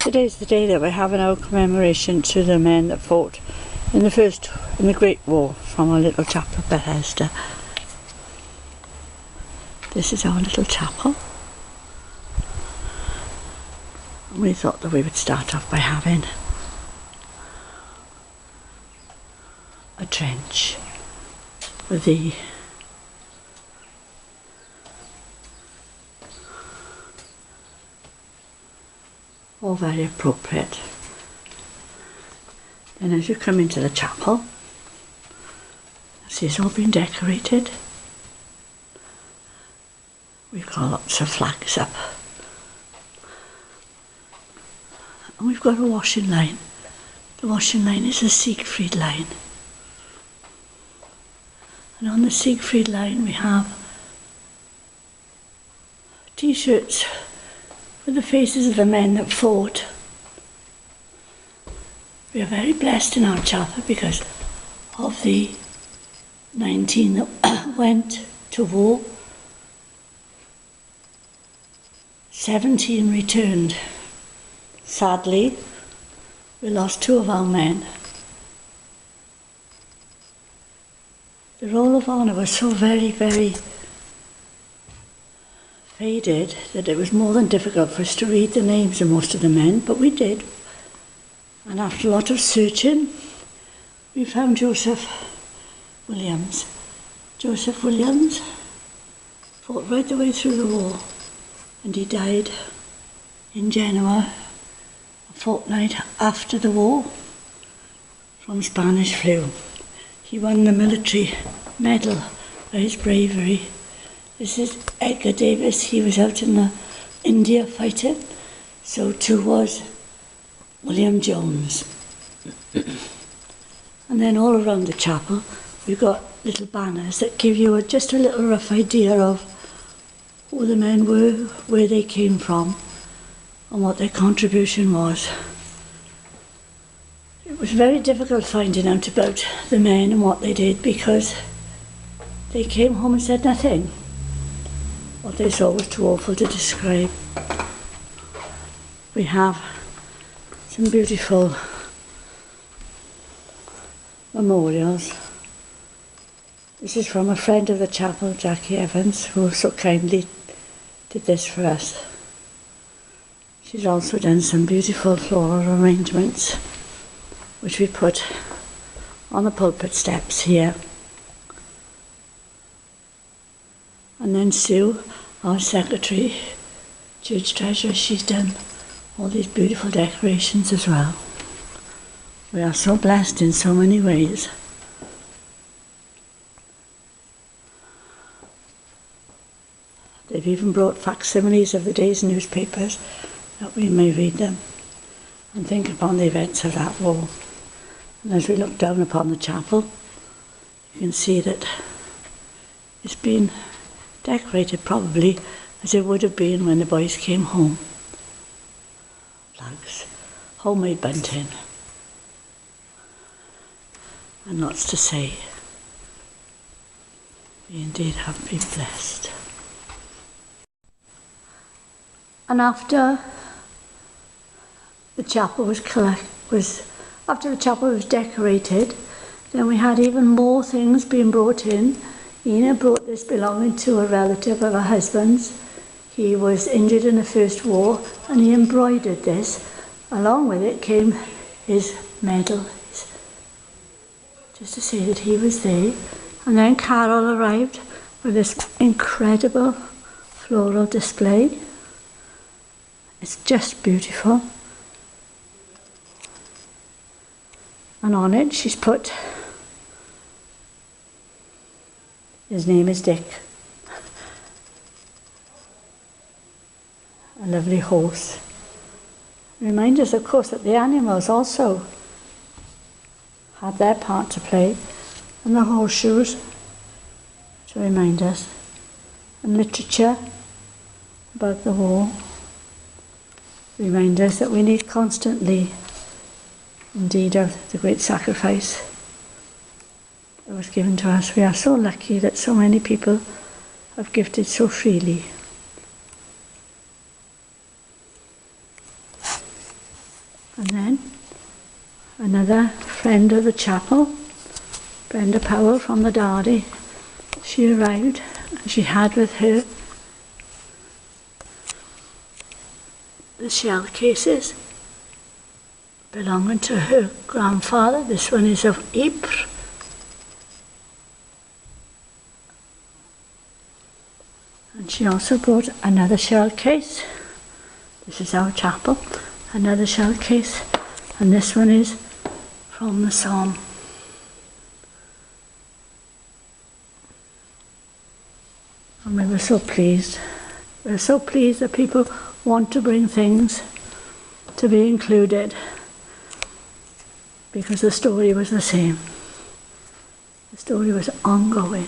Today's the day that we're having our commemoration to the men that fought in the Great War from our little chapel of Bethesda. This is our little chapel. And we thought that we would start off by having a trench with the all very appropriate. Then as you come into the chapel, see it's all been decorated. We've got lots of flags up. And we've got a washing line. The washing line is a Siegfried line. And on the Siegfried line we have t-shirts with the faces of the men that fought. We are very blessed in our chapel because of the 19 that went to war. 17 returned. Sadly, we lost 2 of our men. The Roll of Honour was so very, very faded that it was more than difficult for us to read the names of most of the men, but we did. And after a lot of searching, we found Joseph Williams. Joseph Williams fought right the way through the war, and he died in Genoa a fortnight after the war from Spanish flu. He won the military medal for his bravery. This is Edgar Davis. He was out in India fighting. So too was William Jones. And then all around the chapel we've got little banners that give you just a little rough idea of who the men were, where they came from and what their contribution was. It was very difficult finding out about the men and what they did because they came home and said nothing. What they saw was too awful to describe. We have some beautiful memorials. This is from a friend of the chapel, Jackie Evans, who so kindly did this for us. She's also done some beautiful floral arrangements which we put on the pulpit steps here. And then Sue, our secretary, church treasurer, she's done all these beautiful decorations as well. We are so blessed in so many ways. They've even brought facsimiles of the day's newspapers that we may read them and think upon the events of that war. And as we look down upon the chapel, you can see that it's been decorated probably as it would have been when the boys came home. Flags, homemade bunting, and lots to say. We indeed have been blessed. And after the chapel was decorated, then we had even more things being brought in. Ina brought this belonging to a relative of her husband's. He was injured in the First War and he embroidered this. Along with it came his medal, just to say that he was there. And then Carol arrived with this incredible floral display. It's just beautiful. And on it she's put, his name is Dick. A lovely horse. Remind us, of course, that the animals also had their part to play, and the horseshoes to remind us, and literature about the war. Remind us that we need constantly, indeed, of the great sacrifice that was given to us. We are so lucky that so many people have gifted so freely. And then another friend of the chapel, Brenda Powell from the Derby, she arrived and she had with her the shell cases belonging to her grandfather. This one is of Ypres. And she also brought another shell case. This is our chapel. Another shell case. And this one is from the Somme. And we were so pleased. We were so pleased that people want to bring things to be included, because the story was the same. The story was ongoing.